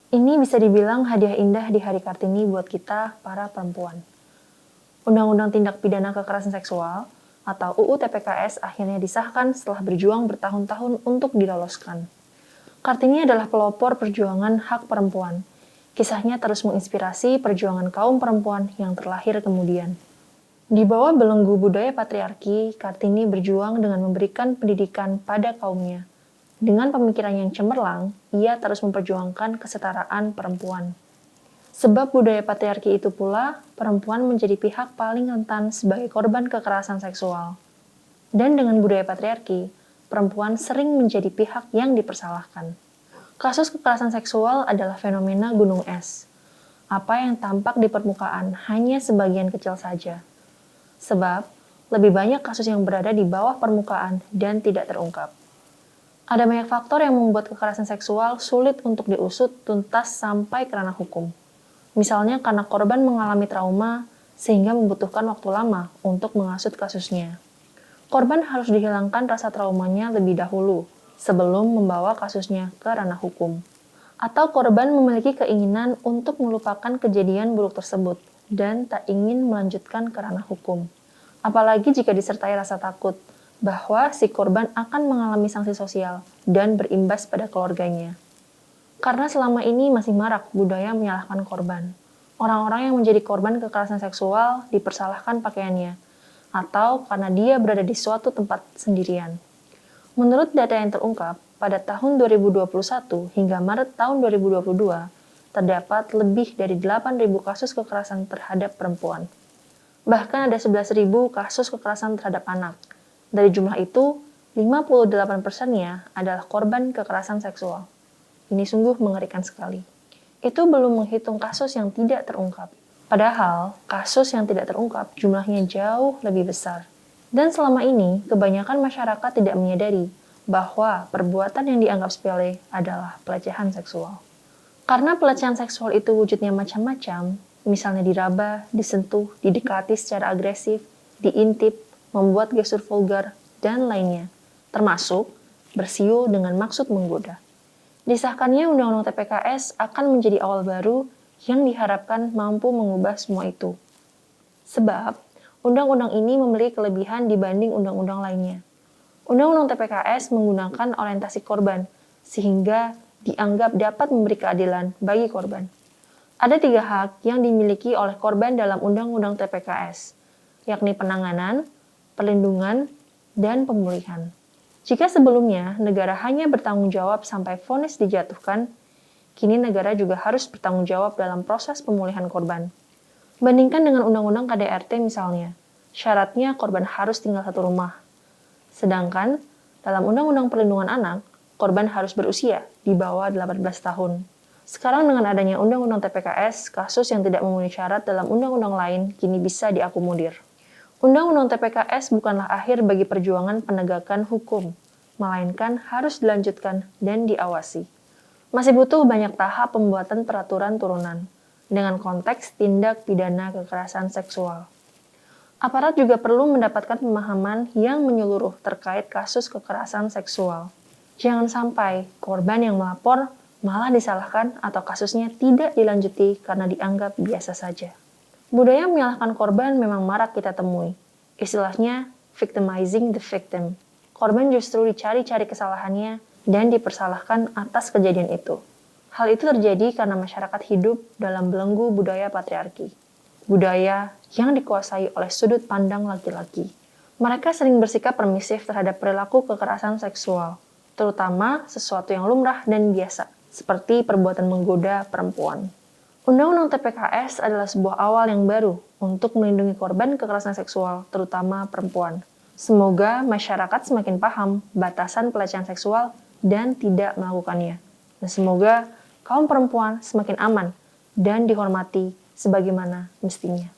Ini bisa dibilang hadiah indah di Hari Kartini buat kita, para perempuan. Undang-Undang Tindak Pidana Kekerasan Seksual atau UU TPKS akhirnya disahkan setelah berjuang bertahun-tahun untuk diloloskan. Kartini adalah pelopor perjuangan hak perempuan. Kisahnya terus menginspirasi perjuangan kaum perempuan yang terlahir kemudian. Di bawah belenggu budaya patriarki, Kartini berjuang dengan memberikan pendidikan pada kaumnya. Dengan pemikiran yang cemerlang, ia terus memperjuangkan kesetaraan perempuan. Sebab budaya patriarki itu pula, perempuan menjadi pihak paling rentan sebagai korban kekerasan seksual. Dan dengan budaya patriarki, perempuan sering menjadi pihak yang dipersalahkan. Kasus kekerasan seksual adalah fenomena gunung es. Apa yang tampak di permukaan hanya sebagian kecil saja. Sebab, lebih banyak kasus yang berada di bawah permukaan dan tidak terungkap. Ada banyak faktor yang membuat kekerasan seksual sulit untuk diusut tuntas sampai ke ranah hukum. Misalnya karena korban mengalami trauma sehingga membutuhkan waktu lama untuk mengasut kasusnya. Korban harus dihilangkan rasa traumanya lebih dahulu sebelum membawa kasusnya ke ranah hukum. Atau korban memiliki keinginan untuk melupakan kejadian buruk tersebut dan tak ingin melanjutkan ke ranah hukum. Apalagi jika disertai rasa takut bahwa si korban akan mengalami sanksi sosial dan berimbas pada keluarganya. Karena selama ini masih marak budaya menyalahkan korban. Orang-orang yang menjadi korban kekerasan seksual dipersalahkan pakaiannya, atau karena dia berada di suatu tempat sendirian. Menurut data yang terungkap, pada tahun 2021 hingga Maret tahun 2022, terdapat lebih dari 8.000 kasus kekerasan terhadap perempuan. Bahkan ada 11.000 kasus kekerasan terhadap anak. Dari jumlah itu, 58%-nya adalah korban kekerasan seksual. Ini sungguh mengerikan sekali. Itu belum menghitung kasus yang tidak terungkap. Padahal, kasus yang tidak terungkap jumlahnya jauh lebih besar. Dan selama ini, kebanyakan masyarakat tidak menyadari bahwa perbuatan yang dianggap sepele adalah pelecehan seksual. Karena pelecehan seksual itu wujudnya macam-macam, misalnya diraba, disentuh, didekati secara agresif, diintip, membuat gestur vulgar, dan lainnya, termasuk bersiul dengan maksud menggoda. Disahkannya Undang-Undang TPKS akan menjadi awal baru yang diharapkan mampu mengubah semua itu. Sebab, undang-undang ini memiliki kelebihan dibanding undang-undang lainnya. Undang-Undang TPKS menggunakan orientasi korban, sehingga dianggap dapat memberi keadilan bagi korban. Ada 3 hak yang dimiliki oleh korban dalam Undang-Undang TPKS, yakni penanganan, perlindungan, dan pemulihan. Jika sebelumnya negara hanya bertanggung jawab sampai vonis dijatuhkan, kini negara juga harus bertanggung jawab dalam proses pemulihan korban. Bandingkan dengan Undang-Undang KDRT misalnya, syaratnya korban harus tinggal satu rumah. Sedangkan dalam Undang-Undang Perlindungan Anak, korban harus berusia di bawah 18 tahun. Sekarang dengan adanya Undang-Undang TPKS, kasus yang tidak memenuhi syarat dalam undang-undang lain kini bisa diakomodir. Undang-Undang TPKS bukanlah akhir bagi perjuangan penegakan hukum, melainkan harus dilanjutkan dan diawasi. Masih butuh banyak tahap pembuatan peraturan turunan, dengan konteks tindak pidana kekerasan seksual. Aparat juga perlu mendapatkan pemahaman yang menyeluruh terkait kasus kekerasan seksual. Jangan sampai korban yang melapor malah disalahkan atau kasusnya tidak dilanjuti karena dianggap biasa saja. Budaya menyalahkan korban memang marak kita temui. Istilahnya, victimizing the victim. Korban justru dicari-cari kesalahannya dan dipersalahkan atas kejadian itu. Hal itu terjadi karena masyarakat hidup dalam belenggu budaya patriarki. Budaya yang dikuasai oleh sudut pandang laki-laki. Mereka sering bersikap permisif terhadap perilaku kekerasan seksual, terutama sesuatu yang lumrah dan biasa, seperti perbuatan menggoda perempuan. Undang-Undang TPKS adalah sebuah awal yang baru untuk melindungi korban kekerasan seksual, terutama perempuan. Semoga masyarakat semakin paham batasan pelecehan seksual dan tidak melakukannya. Dan semoga kaum perempuan semakin aman dan dihormati sebagaimana mestinya.